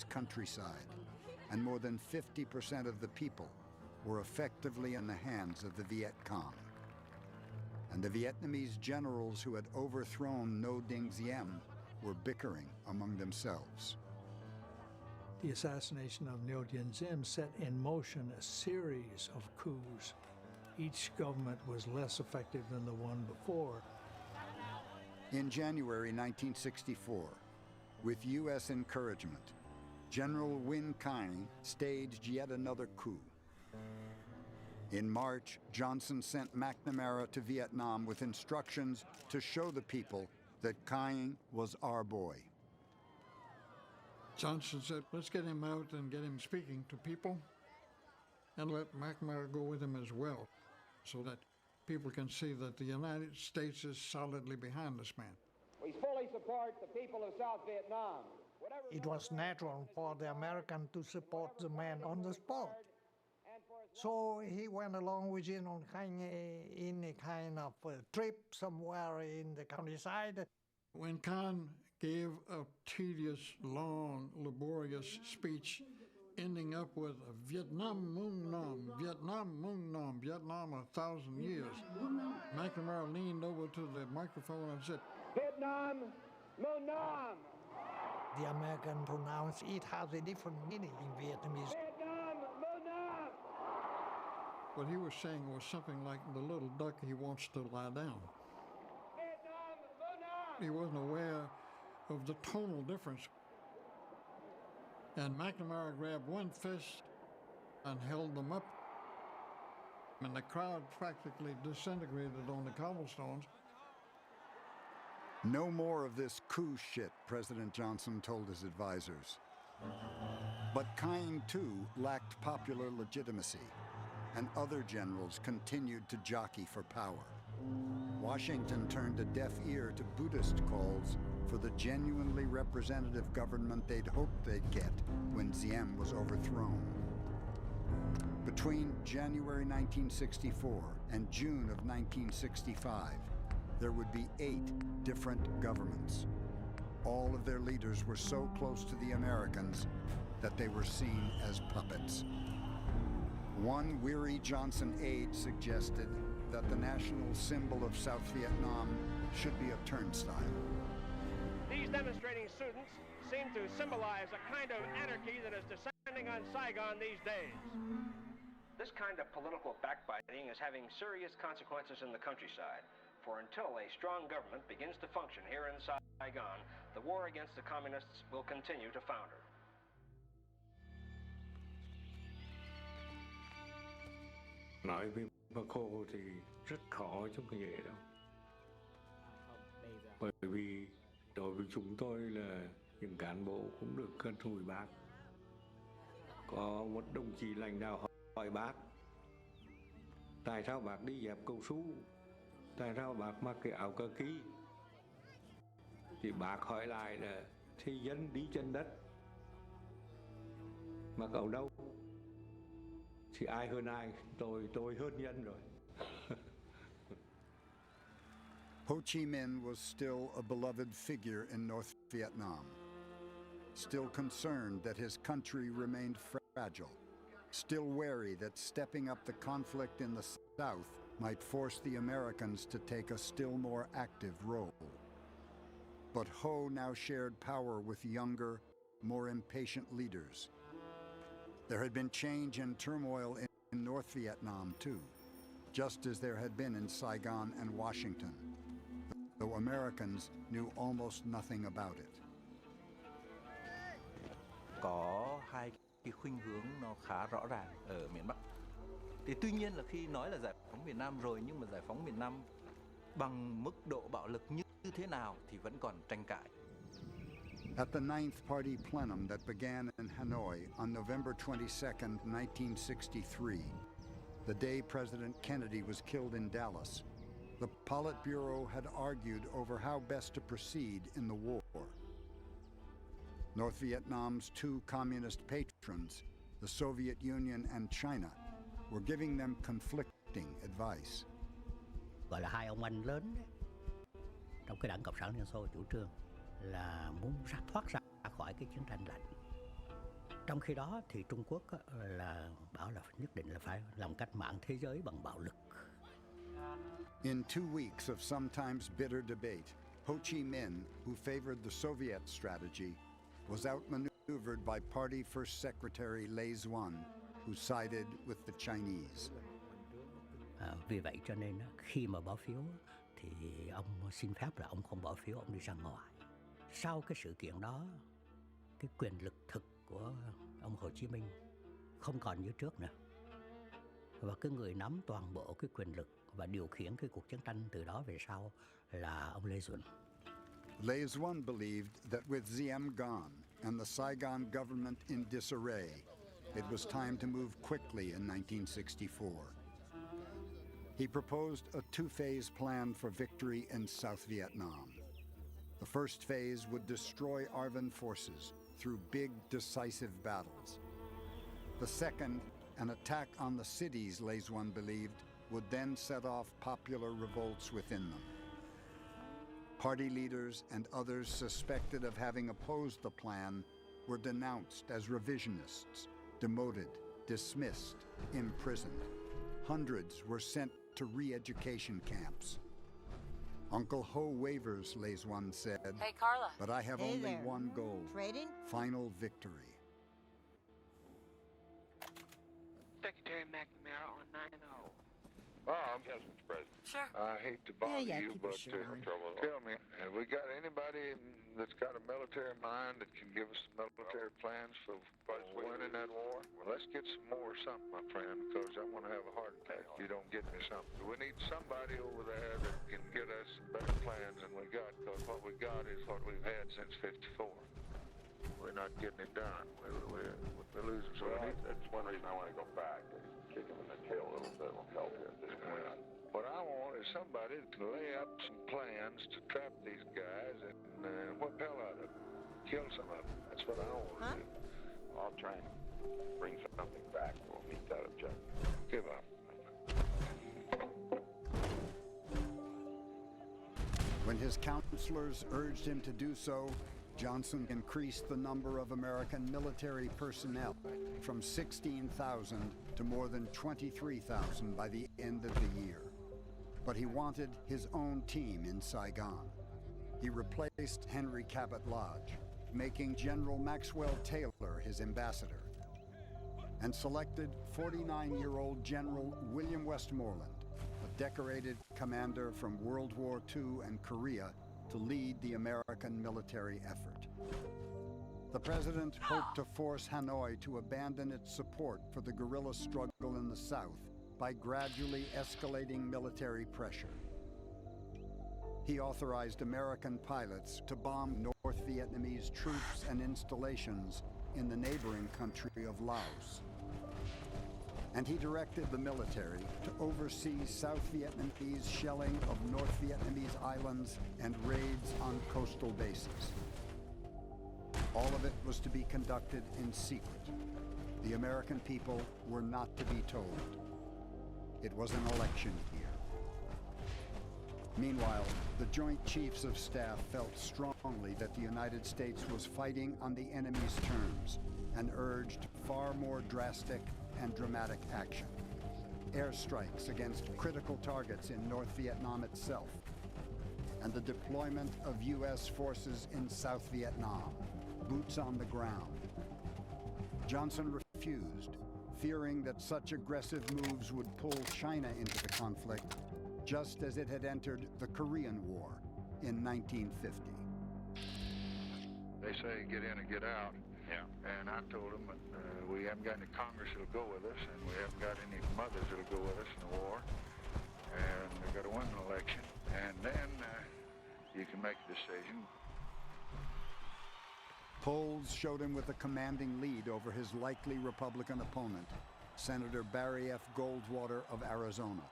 Vietnamese countryside, and more than 50% of the people were effectively in the hands of the Viet Cong. And the Vietnamese generals who had overthrown Ngo Dinh Diem were bickering among themselves. The assassination of Ngo Dinh Diem set in motion a series of coups. Each government was less effective than the one before. In January 1964, with U.S. encouragement, General Nguyen Khai staged yet another coup. In March, Johnson sent McNamara to Vietnam with instructions to show the people that Khai was our boy. Johnson said, let's get him out and get him speaking to people, and let McNamara go with him as well, so that people can see that the United States is solidly behind this man. We fully support the people of South Vietnam. It was natural for the American to support the man on the spot. So he went along with General Khai in a kind of a trip somewhere in the countryside. When Khan gave a tedious, long, laborious speech, ending up with Vietnam Mung Nam, Vietnam Mung Nam, Vietnam 1,000 years, McNamara leaned over to the microphone and said, Vietnam Mung Nam. The American pronounced it has a different meaning in Vietnamese. Vietnam Mung Nam. What he was saying was something like the little duck, he wants to lie down. Vietnam Mung Nam. He wasn't aware of the tonal difference. And McNamara grabbed one fist and held them up. And the crowd practically disintegrated on the cobblestones. No more of this coup shit, President Johnson told his advisors. But Khai, too, lacked popular legitimacy, and other generals continued to jockey for power. Washington turned a deaf ear to Buddhist calls for the genuinely representative government they'd hoped they'd get when Diem was overthrown. Between January 1964 and June of 1965, there would be 8 different governments. All of their leaders were so close to the Americans that they were seen as puppets. One weary Johnson aide suggested that the national symbol of South Vietnam should be a turnstile. These demonstrating students seem to symbolize a kind of anarchy that is descending on Saigon these days. This kind of political backbiting is having serious consequences in the countryside, for until a strong government begins to function here in Saigon, the war against the communists will continue to founder. Nói với bà cô thì rất khó trong cái nghề đó. Bởi vì đối với chúng tôi là những cán bộ cũng được gần gũi bác. Có một đồng chí lãnh đạo hỏi bác, tại sao bác đi dẹp cầu su? Tại sao bác mặc cái áo cờ ký? Thì bác hỏi lại là thế dân đi chân đất, mặc áo đâu? Thì ai hơn ai, tôi hơn nhân rồi. Ho Chi Minh was still a beloved figure in North Vietnam, still concerned that his country remained fragile, still wary that stepping up the conflict in the South might force the Americans to take a still more active role. But Ho now shared power with younger, more impatient leaders. There had been change and turmoil in North Vietnam, too, just as there had been in Saigon and Washington, though Americans knew almost nothing about it. Có hai cái khuynh hướng nó khá rõ ràng ở miền Bắc. Thì tuy nhiên là khi nói là giải phóng miền Nam rồi, nhưng mà giải phóng miền Nam bằng mức độ bạo lực như thế nào thì vẫn còn tranh cãi. At the Ninth Party plenum that began in Hanoi on November 22nd, 1963, the day President Kennedy was killed in Dallas, the Politburo had argued over how best to proceed in the war. North Vietnam's 2 communist patrons, the Soviet Union and China, were giving them conflicting advice. Gọi là hai ông anh lớn đấy, trong cái đảng Cộng sản Liên Xô chủ trương là muốn thoát ra khỏi cái chiến tranh lạnh. Trong khi đó thì Trung Quốc á, là bảo là nhất định là phải làm cách mạng thế giới bằng bạo lực. In 2 weeks of sometimes bitter debate, Ho Chi Minh, who favored the Soviet strategy, was outmaneuvered by party First Secretary Lê Duẩn, who sided with the Chinese. Vì vậy cho nên á, khi mà bỏ phiếu á, thì ông xin phép là ông không bỏ phiếu, ông đi ra ngoài. Sau cái sự kiện đó, cái quyền lực thực của ông Hồ Chí Minh không còn như trước nữa. Và cái người nắm toàn bộ cái quyền lực và điều khiển cái cuộc chiến tranh từ đó về sau là ông Lê Duẩn. Lê Duẩn believed that with Diem gone and the Saigon government in disarray, it was time to move quickly in 1964. He proposed a 2-phase plan for victory in South Vietnam. The first phase would destroy ARVN forces through big, decisive battles. The second, an attack on the cities, Lê Duẩn believed, would then set off popular revolts within them. Party leaders and others suspected of having opposed the plan were denounced as revisionists, demoted, dismissed, imprisoned. Hundreds were sent to re-education camps. Uncle Ho wavers, Lê Duẩn said. Hey, Carla. But I have only one goal. Trading? Final victory. Secretary McNamara on 9-0. Yes, Mr. President. Sure. I hate to bother you, keep but your shirt on. tell me, have we got anybody that's got a military mind that can give us some military plans for winning that war? Well, let's get some more something, my friend, because I want to have a heart attack if you don't get me something. We need somebody over there that can get us better plans than we got, because what we got is what we've had since '54. We're not getting it done. We're losing. So that's one reason I want to go back. Kick him in the tail a little bit will help you at this point. What I want is somebody that can lay up some plans to trap these guys and whip hell out of them. Kill some of them. That's what I want to do. I'll try and bring something back. We'll meet that objective. Give up. When his counselors urged him to do so, Johnson increased the number of American military personnel from 16,000 to more than 23,000 by the end of the year. But he wanted his own team in Saigon. He replaced Henry Cabot Lodge, making General Maxwell Taylor his ambassador, and selected 49-year-old General William Westmoreland, a decorated commander from World War II and Korea, to lead the American military effort. The president hoped to force Hanoi to abandon its support for the guerrilla struggle in the South by gradually escalating military pressure. He authorized American pilots to bomb North Vietnamese troops and installations in the neighboring country of Laos. And he directed the military to oversee South Vietnamese shelling of North Vietnamese islands and raids on coastal bases. All of it was to be conducted in secret. The American people were not to be told. It was an election year. Meanwhile, the Joint Chiefs of Staff felt strongly that the United States was fighting on the enemy's terms and urged far more drastic and dramatic action. Airstrikes against critical targets in North Vietnam itself, and the deployment of U.S. forces in South Vietnam, boots on the ground. Johnson refused, fearing that such aggressive moves would pull China into the conflict, just as it had entered the Korean War in 1950. They say get in and get out. Yeah. And I told them we haven't got any Congress that'll go with us, and we haven't got any mothers that'll go with us in the war. And we've got to win an election. And then you can make a decision. Polls showed him with a commanding lead over his likely Republican opponent, Senator Barry F. Goldwater of Arizona,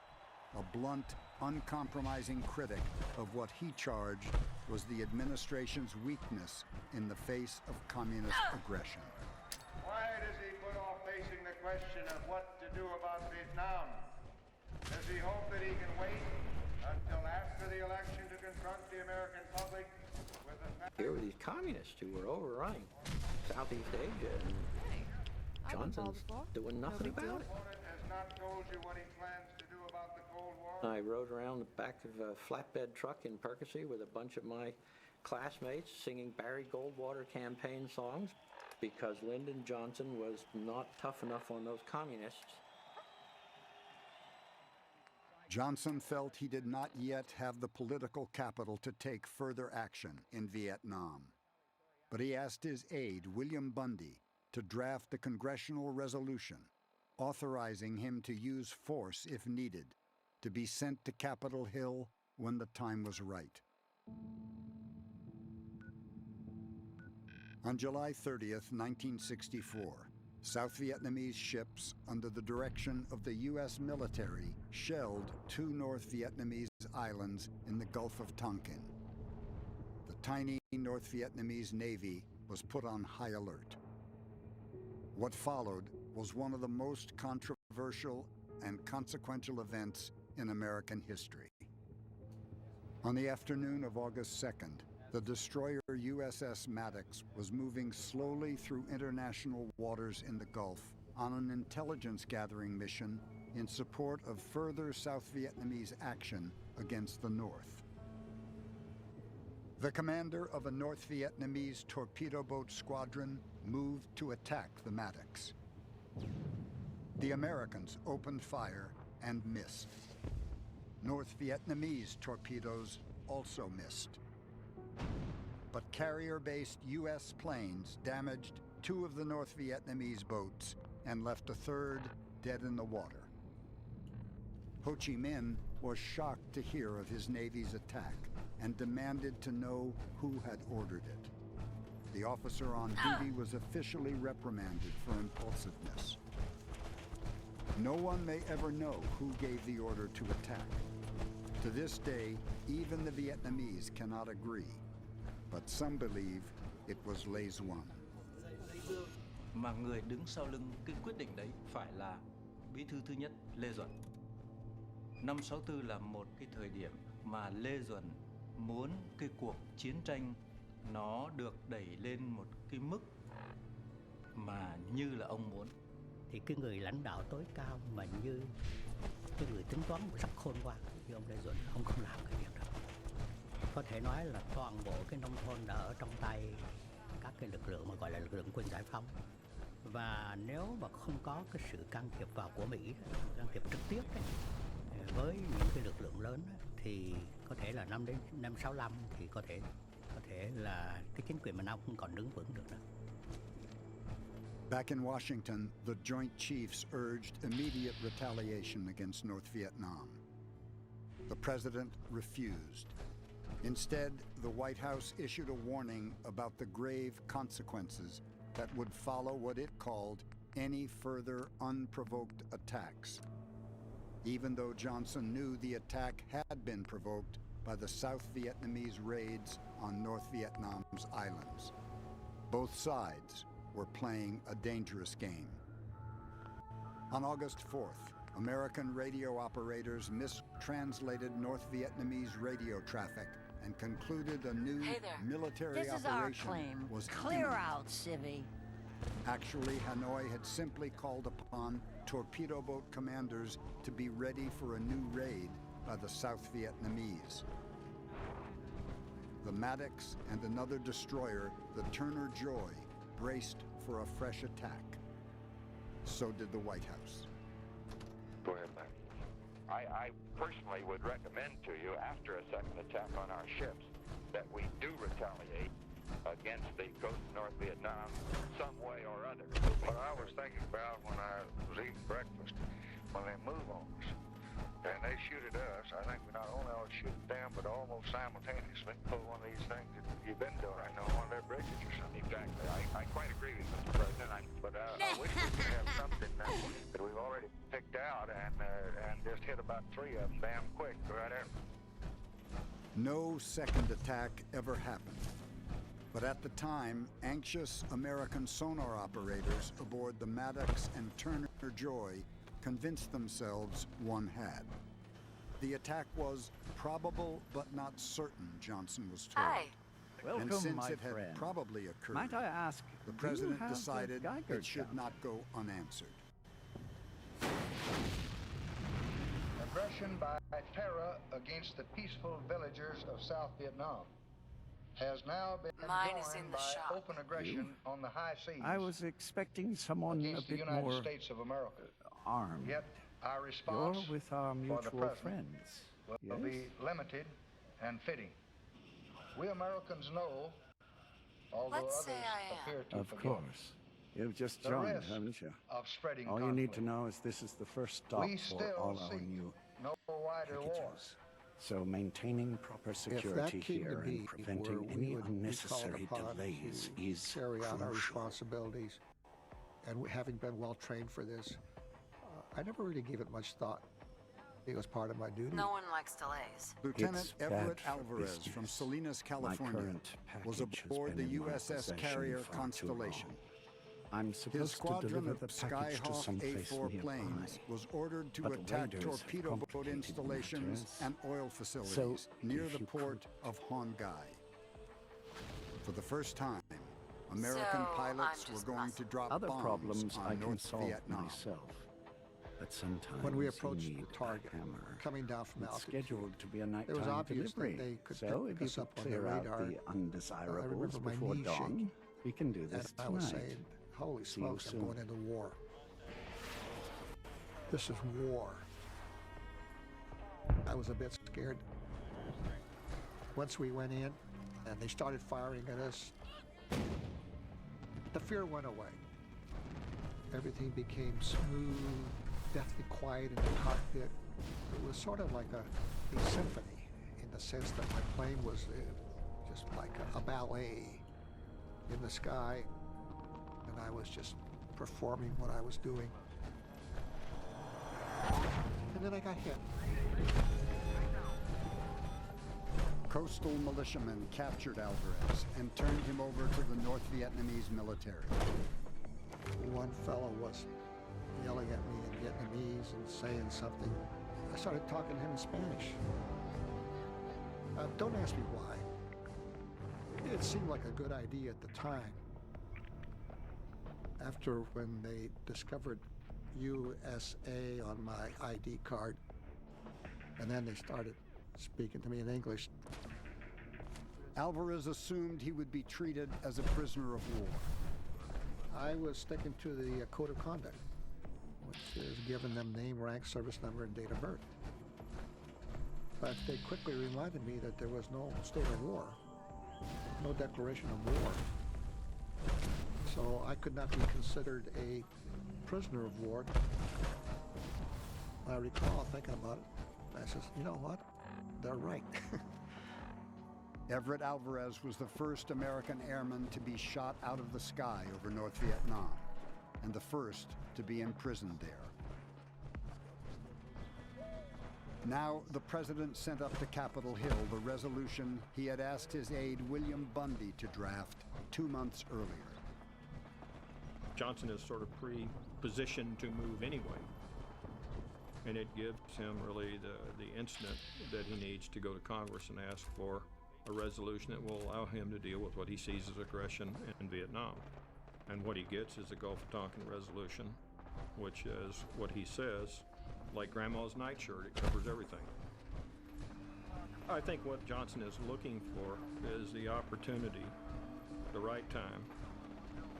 a blunt, uncompromising critic of what he charged was the administration's weakness in the face of communist aggression. Why does he put off facing the question of what to do about Vietnam? Does he hope that he can wait until after the election to confront the American public with the fact... Here were these communists who were overrunning Southeast Asia. And Johnson's doing nothing about it. Opponent has not told you what he plans to do about the Cold War? I rode around the back of a flatbed truck in Percy with a bunch of my classmates singing Barry Goldwater campaign songs because Lyndon Johnson was not tough enough on those communists. Johnson felt he did not yet have the political capital to take further action in Vietnam. But he asked his aide, William Bundy, to draft a congressional resolution authorizing him to use force if needed, to be sent to Capitol Hill when the time was right. On July 30th, 1964, South Vietnamese ships under the direction of the U.S. military shelled 2 North Vietnamese islands in the Gulf of Tonkin. The tiny North Vietnamese Navy was put on high alert. What followed was one of the most controversial and consequential events in American history. On the afternoon of August 2nd, the destroyer USS Maddox was moving slowly through international waters in the Gulf on an intelligence-gathering mission in support of further South Vietnamese action against the North. The commander of a North Vietnamese torpedo boat squadron moved to attack the Maddox. The Americans opened fire and missed. North Vietnamese torpedoes also missed. But carrier-based U.S. planes damaged 2 of the North Vietnamese boats and left a 3rd dead in the water. Ho Chi Minh was shocked to hear of his Navy's attack and demanded to know who had ordered it. The officer on duty was officially reprimanded for impulsiveness. No one may ever know who gave the order to attack. To this day, even the Vietnamese cannot agree. But some believe it was Lê Duẩn. Mà người đứng sau lưng cái quyết định đấy phải là bí thư thứ nhất Lê Duẩn. Năm 64 là một cái thời điểm mà Lê Duẩn muốn cái cuộc chiến tranh nó được đẩy lên một cái mức mà như là ông muốn. Thì cái người lãnh đạo tối cao mà như cái người tính toán rất khôn ngoan như ông Lê Duẩn, ông không làm cái việc đó. Có thể nói là toàn bộ cái nông thôn đã ở trong tay các cái lực lượng mà gọi là lực lượng quân giải phóng. Và nếu mà không có cái sự can thiệp vào của Mỹ, can thiệp trực tiếp ấy, với những cái lực lượng lớn ấy, thì có thể là năm 65 thì có thể là cái chính quyền miền Nam không còn đứng vững được nữa. Back in Washington, the Joint Chiefs urged immediate retaliation against North Vietnam. The president refused. Instead, the White House issued a warning about the grave consequences that would follow what it called any further unprovoked attacks. Even though Johnson knew the attack had been provoked by the South Vietnamese raids on North Vietnam's islands. Both sides were playing a dangerous game. On August 4th, American radio operators mistranslated North Vietnamese radio traffic and concluded a new military This is operation our claim. was Clear imminent. out, Civvy. Actually, Hanoi had simply called upon torpedo boat commanders to be ready for a new raid by the South Vietnamese. The Maddox and another destroyer, the Turner Joy, braced for a fresh attack. So did the White House. Go ahead, Matt. I personally would recommend to you, after a second attack on our ships, that we do retaliate against the coast of North Vietnam some way or other. What I was thinking about when I was eating breakfast, when they move on us and they shoot at us, I think we not only ought to shoot at them, but almost simultaneously pull one of these things that you've been doing, right now, one of their bridges or something. Exactly. I quite agree with you, Mr. President. But I wish we could have something that we've already picked out and just hit about 3 of them damn quick right there. No second attack ever happened. But at the time, anxious American sonar operators aboard the Maddox and Turner Joy convinced themselves one had. The attack was probable but not certain, Johnson was told. Hi. And since it had probably occurred, Might I ask, the do you president have the decided Geiger it should counter? not go unanswered. Aggression by terror against the peaceful villagers of South Vietnam has now been joined by open aggression on the high seas I was expecting someone a against the bit United more States of America. armed. Yet our You're response with our for the mutual present friends. will Yes? be limited and fitting. We Americans know, although Let's say others I am. appear to Of forget, course. You've just the joined, risk haven't you? of spreading All you need conflict. to know is this is the first stop We for still all our seek new no wider war. packages. So maintaining proper security came to here be and preventing where we any would be unnecessary called upon delays to is carry out our crucial. responsibilities, and having been well trained for this, I never really gave it much thought. It was part of my duty. No one likes delays. Lieutenant It's Everett bad for Alvarez business. from Salinas, My California, current was package has aboard been the in my USS possession carrier far too Constellation. long. I'm His supposed to squadron deliver of the package to Skyhawk someplace A-4 nearby. planes was ordered to But attack raiders have torpedo boat complicated installations matters. and oil facilities near if the you port of Hongai. For the first time, American So, pilots I'm were just going muscle. to drop Other bombs problems on I can North solve Vietnam. myself. But sometimes When we you approached need the target, a hammer. coming down from It's altitude, scheduled to be a it was nighttime obvious delivery. that they could So pick if you us could up on the clear out radar. the undesirables I remember my before knees dawn, shaking, we can do this and I was tonight. saying, holy See you smokes, I'm soon. going into war. This is war. I was a bit scared. Once we went in and they started firing at us, the fear went away. Everything became smooth, deathly quiet in the cockpit. It was sort of like a symphony in the sense that my plane was just like a ballet in the sky, and I was just performing what I was doing. And then I got hit. Coastal militiamen captured Alvarez and turned him over to the North Vietnamese military. One fellow was yelling at me in Vietnamese and saying something. I started talking to him in Spanish. Don't ask me why. It seemed like a good idea at the time. After when they discovered USA on my ID card, and then they started speaking to me in English. Alvarez assumed he would be treated as a prisoner of war. I was sticking to the code of conduct, which is giving them name, rank, service number, and date of birth. But they quickly reminded me that there was no state of war, no declaration of war. So I could not be considered a prisoner of war. I recall thinking about it. I said, you know what? They're right. Everett Alvarez was the first American airman to be shot out of the sky over North Vietnam, and the first to be imprisoned there. Now, the president sent up to Capitol Hill the resolution he had asked his aide William Bundy to draft 2 months earlier. Johnson is sort of pre-positioned to move anyway. And it gives him really the instant that he needs to go to Congress and ask for a resolution that will allow him to deal with what he sees as aggression in Vietnam. And what he gets is a Gulf of Tonkin resolution, which is what he says, like Grandma's nightshirt, it covers everything. I think what Johnson is looking for is the opportunity at the right time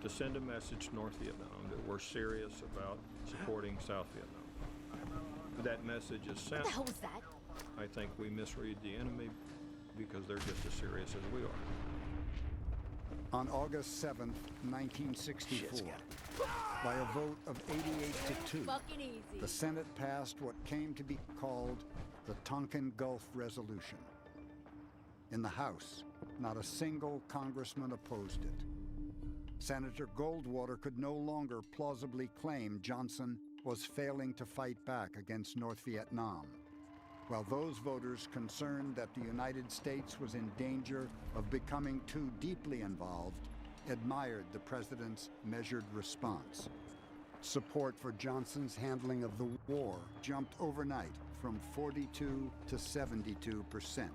to send a message to North Vietnam that we're serious about supporting South Vietnam. That message is sent. What the hell was that? I think we misread the enemy because they're just as serious as we are. On August 7th, 1964, by a vote of 88 to 2, Fucking easy. the Senate passed what came to be called the Tonkin Gulf Resolution. In the House, not a single congressman opposed it. Senator Goldwater could no longer plausibly claim Johnson was failing to fight back against North Vietnam, while those voters concerned that the United States was in danger of becoming too deeply involved admired the president's measured response. Support for Johnson's handling of the war jumped overnight from 42 to 72%.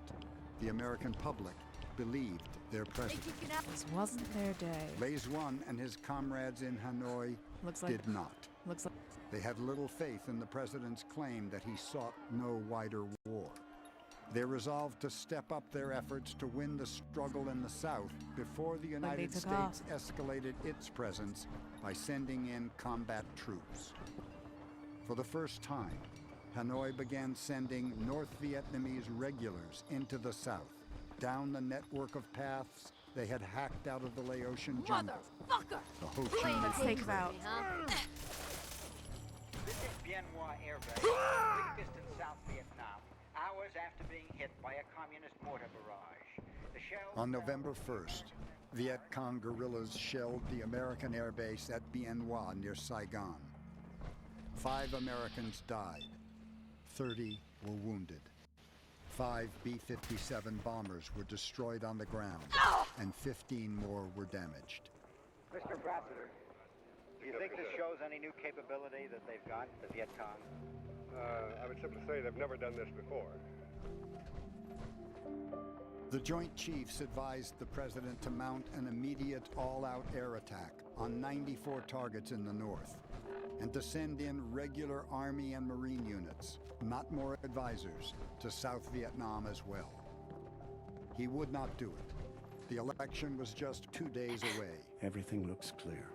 The American public believed their president. This wasn't their day. Lays-One and his comrades in Hanoi did not. They had little faith in the president's claim that he sought no wider war. They resolved to step up their efforts to win the struggle in the South before the United States escalated its presence by sending in combat troops. For the first time, Hanoi began sending North Vietnamese regulars into the South, down the network of paths they had hacked out of the Laotian jungle. Motherfucker! The Ho Chi Minh Let's take him out. This is Bien Hoa Air Base, weakest in South Vietnam, hours after being hit by a communist mortar barrage. The shells On November 1st, Viet Cong guerrillas shelled the American air base at Bien Hoa near Saigon. 5 Americans died. 30 were wounded. 5 B-57 bombers were destroyed on the ground, and 15 more were damaged. Mr. Ambassador, do you think this shows any new capability that they've got, the Viet Cong? I would simply say they've never done this before. The Joint Chiefs advised the president to mount an immediate all-out air attack on 94 targets in the north, and to send in regular Army and Marine units, not more advisors, to South Vietnam as well. He would not do it. The election was just 2 days away. Everything looks clear.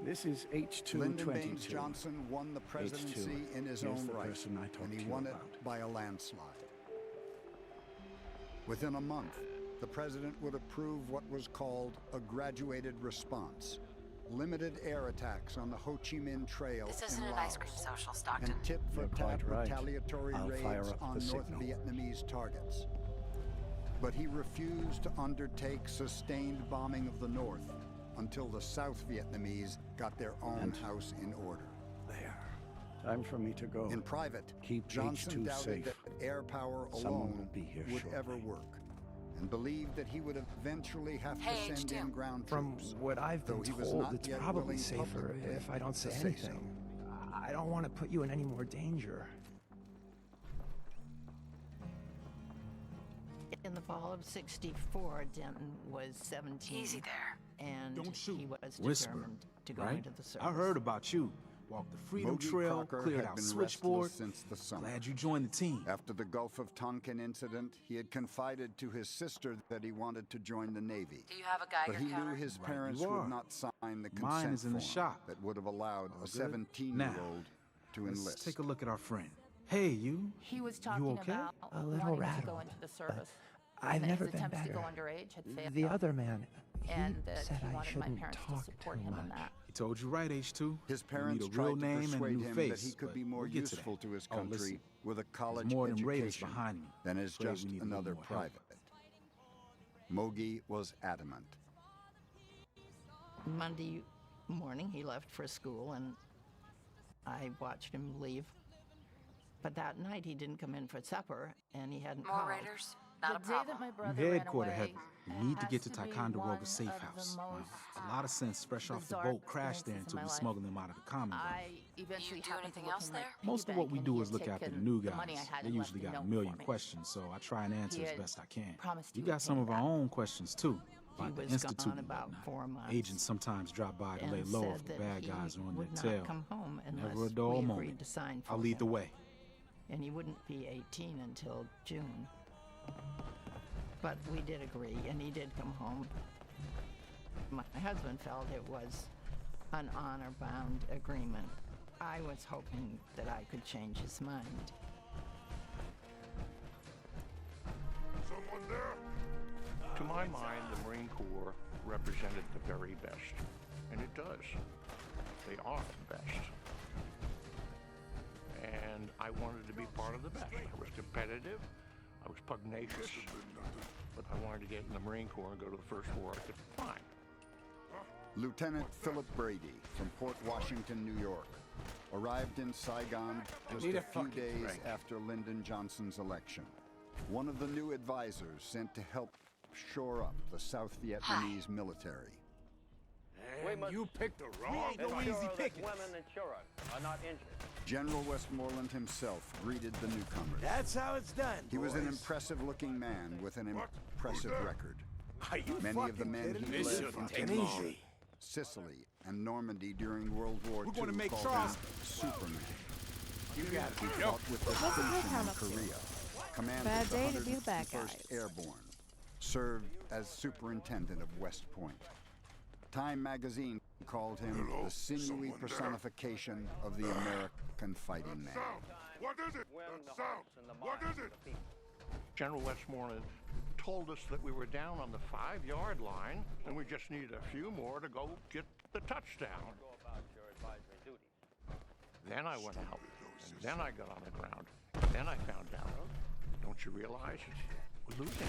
This is H222. Lyndon Baines Johnson won the presidency in his own right, and he won it by a landslide. Within a month, the president would approve what was called a graduated response. Limited air attacks on the Ho Chi Minh Trail This isn't in an Laos, ice cream social, Stockton. and tit-for-tat right. retaliatory I'll fire raids up on the North signal. Vietnamese targets. But he refused to undertake sustained bombing of the North until the South Vietnamese got their own house in order. There. Time for me to go. In private, Keep Johnson H2 doubted safe. that air power Someone alone will be here would shortly. ever work, and believed that he would eventually have to send in ground From troops. what I've been though he was told, not it's yet probably willing safer publicly if I don't say to anything. I don't want to put you in any more danger. In the fall of '64, Denton was 17. Easy there. And Don't shoot. he was Whisper, determined to go right? into the service. I heard about you. Walked the Freedom Mogi Trail, Crocker cleared had out been switchboard. restless since the summer. Glad you joined the team. After the Gulf of Tonkin incident, he had confided to his sister that he wanted to join the Navy. Do you have a Geiger But he counter? knew his Right parents you are. would not sign the consent Mine is in the form shop. that would have allowed All a good? 17-year-old to Let's enlist. take a look at our friend. Hey, you. He was You talking okay? about A little wanting to rattled, go into the service. I've and that never his been attempts to better. go underage had failed. The other man, he and that said he I wanted my shouldn't parents talk to support too him in much. that. He told you right, H2. His You parents need a real tried to name and a persuade new him face, that he could but be more we'll get to useful that. to his Oh, country listen. with a college There's more than raiders education behind me. than as Afraid just we need a little another more help. private. Mogi was adamant. Monday morning, he left for school, and I watched him leave. But that night, he didn't come in for supper, and he hadn't More called. raiders? Not a The day problem. that my You brother ran headquarter away heavy. You need to has get to be Ticonderoga one Safe of the House. most, Makes a lot of sense. Fresh off the bizarre boat, crashed there experiences until in we my smuggled them out of the Commonwealth. I eventually You do happened anything to look else in my there? Most of piggy what bank, we and do he is had look after the taken new the guys. money I had They and usually left got a note million for me. questions, so I try and answer He as had best I can. promised We he got would some pay of our back. own questions too. He About the was Institute gone and about whatnot. 4 months. Agents sometimes drop by to lay and low said if the that bad he guys are on would their not tail. come home unless Never a we dull agreed moment. to sign for I'll lead the him. way. And he wouldn't be 18 until June. But we did agree, and he did come home. My husband felt it was an honor-bound agreement. I was hoping that I could change his mind. Someone there? To my mind, the Marine Corps represented the very best. And it does. They are the best. And I wanted to be part of the best. I was competitive. I was pugnacious. But I wanted to get in the Marine Corps and go to the first war I could find. Lieutenant Philip Brady from Port Washington, New York, arrived in Saigon just need a a few fucking days drink. after Lyndon Johnson's election. One of the new advisors sent to help shore up the South Vietnamese military. You picked the wrong easy pickings. Women and children are not injured. General Westmoreland himself greeted the newcomers. That's how it's done. He was an boys. impressive-looking man with an impressive record. Are you Many of the men he This led shouldn't into take long. Sicily and Normandy during World War II We're gonna make called try. him Superman. You got He it. fought with What's the distinction town in up to? Korea, commanded Bad the day to be the bad 101st guys. Airborne, served as superintendent of West Point. Time magazine called him the sinewy personification of the American fighting man. What is it? What is it? General Westmoreland told us that we were down on the 5-yard line and we just needed a few more to go get the touchdown. Then I went out, and then I got on the ground. Then I found out, don't you realize we're losing?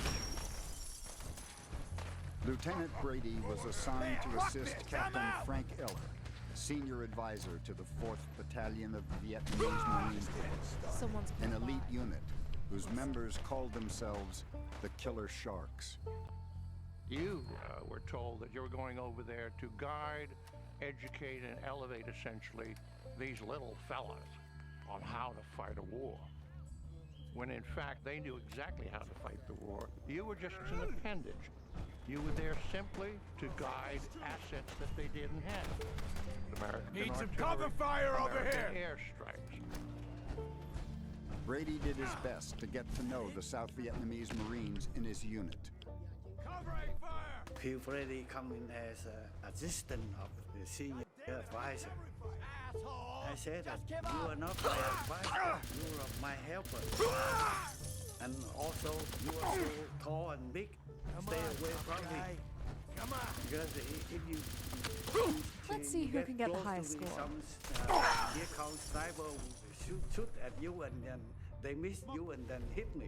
Lieutenant Brady was assigned to assist Captain Frank Eller, senior advisor to the 4th Battalion of Vietnamese Marine Corps, Someone's an coming elite by. unit whose members called themselves the Killer Sharks. You were told that you were going over there to guide, educate, and elevate, essentially, these little fellas on how to fight a war. When in fact, they knew exactly how to fight the war. You were just an appendage. You were there simply to guide assets that they didn't have. American Need some artillery, cover fire over American here. airstrikes. Brady did his best to get to know the South Vietnamese Marines in his unit. Covering fire. He Freddy come in as an assistant of the senior advisor. I said that you are not my advisor, you are my helper. And also, you are so tall and big. Stay away from me. Come on. Because if you Let's see who can get the highest score. Some here comes sniper will shoot at you and then they miss you and then hit me.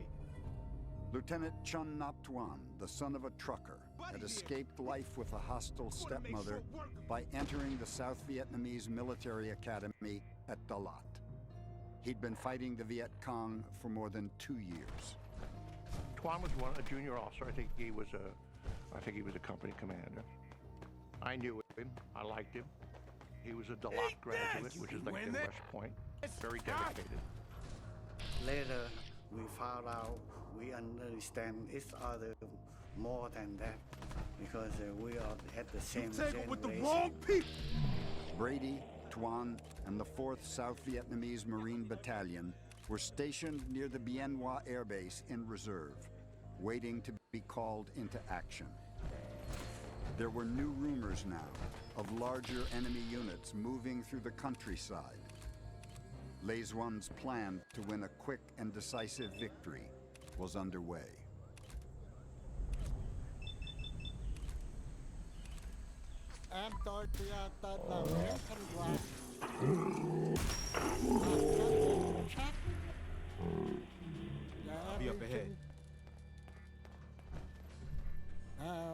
Lieutenant Chun Nap Tuan, the son of a trucker, had escaped life with a hostile stepmother by entering the South Vietnamese Military Academy at Dalat. He'd been fighting the Viet Cong for more than 2 years. Tuan was a junior officer. I think he was a company commander. I knew him. I liked him. He was a Dalat graduate, which is like the West Point. Very dedicated. Later, we found out we understand each other more than that because we are at the same generation. With the wrong people. Brady, Tuan, and the 4th South Vietnamese Marine Battalion were stationed near the Bien Hoa Air Base in reserve, waiting to be called into action. There were new rumors now of larger enemy units moving through the countryside. Lê Duan's plan to win a quick and decisive victory was underway. Em tôi thì tên là Nguyễn Thanh Hoàng. Be up ahead.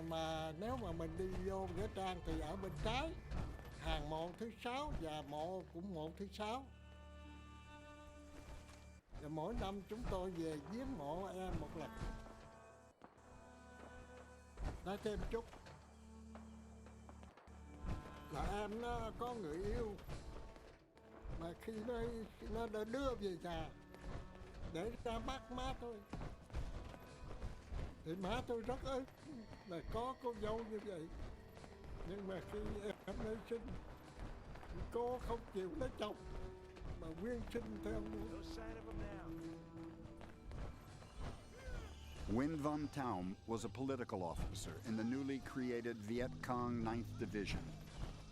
Mà nếu mà mình đi vô nghĩa trang thì ở bên trái, hàng mộ thứ 6 và mộ cũng mộ thứ 6. Và mỗi năm chúng tôi về viếng mộ em một lần. Nói thêm chút là em nó có người yêu mà khi nó đã đưa về nhà để ra bắt má tôi thì má tôi rất ức là có cô dâu như vậy, nhưng mà khi em lấy sinh cô không chịu lấy chồng mà nguyên sinh theo luôn. Nguyen Van Taum was a political officer in the newly created Viet Cong 9th Division,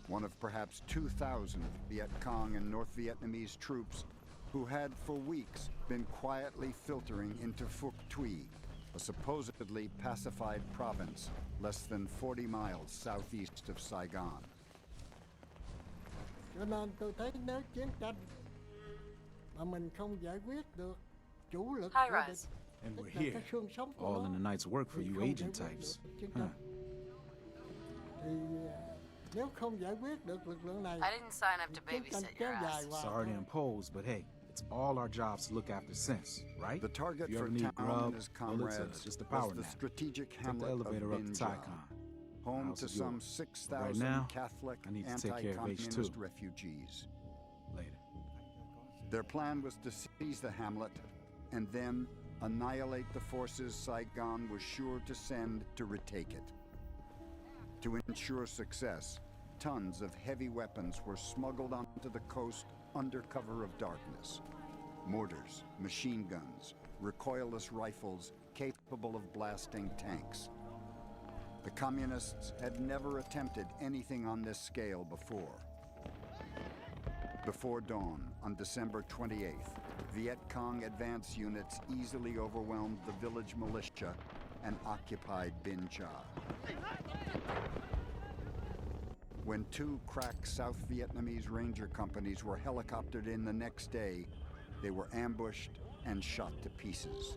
one of perhaps 2,000 Viet Cong and North Vietnamese troops who had for weeks been quietly filtering into Phuoc Tuy, a supposedly pacified province less than 40 miles southeast of Saigon. Cho nên tôi thấy nếu chiến tranh mà mình không giải quyết được chủ lực của địch, And we're tức là here, cái xương sống của all nó, in the night's work for thì you không agent giải quyết types. được chiến Huh. tranh. Thì nếu không giải quyết được lực lượng này, I didn't sign up to chiến tranh babysit kéo your dài ass. hoài Sorry to thôi. impose, but hey, it's all our jobs to look after sense, right? The target if you for ever need Taum grub, and his bullets, comrades just a was power the nap. strategic Take the hamlet of elevator up to Bin Ty Gia, Con. home House to is some yours. 6,000 Right now, Catholic I need to take care of H2. anti-communist refugees. Later. Their plan was to seize the hamlet and then annihilate the forces Saigon was sure to send to retake it. To ensure success, tons of heavy weapons were smuggled onto the coast under cover of darkness. Mortars, machine guns, recoilless rifles capable of blasting tanks. The communists had never attempted anything on this scale before. Before dawn, on December 28th, Viet Cong advance units easily overwhelmed the village militia and occupied Binh Cha. When two crack South Vietnamese Ranger companies were helicoptered in the next day, they were ambushed and shot to pieces.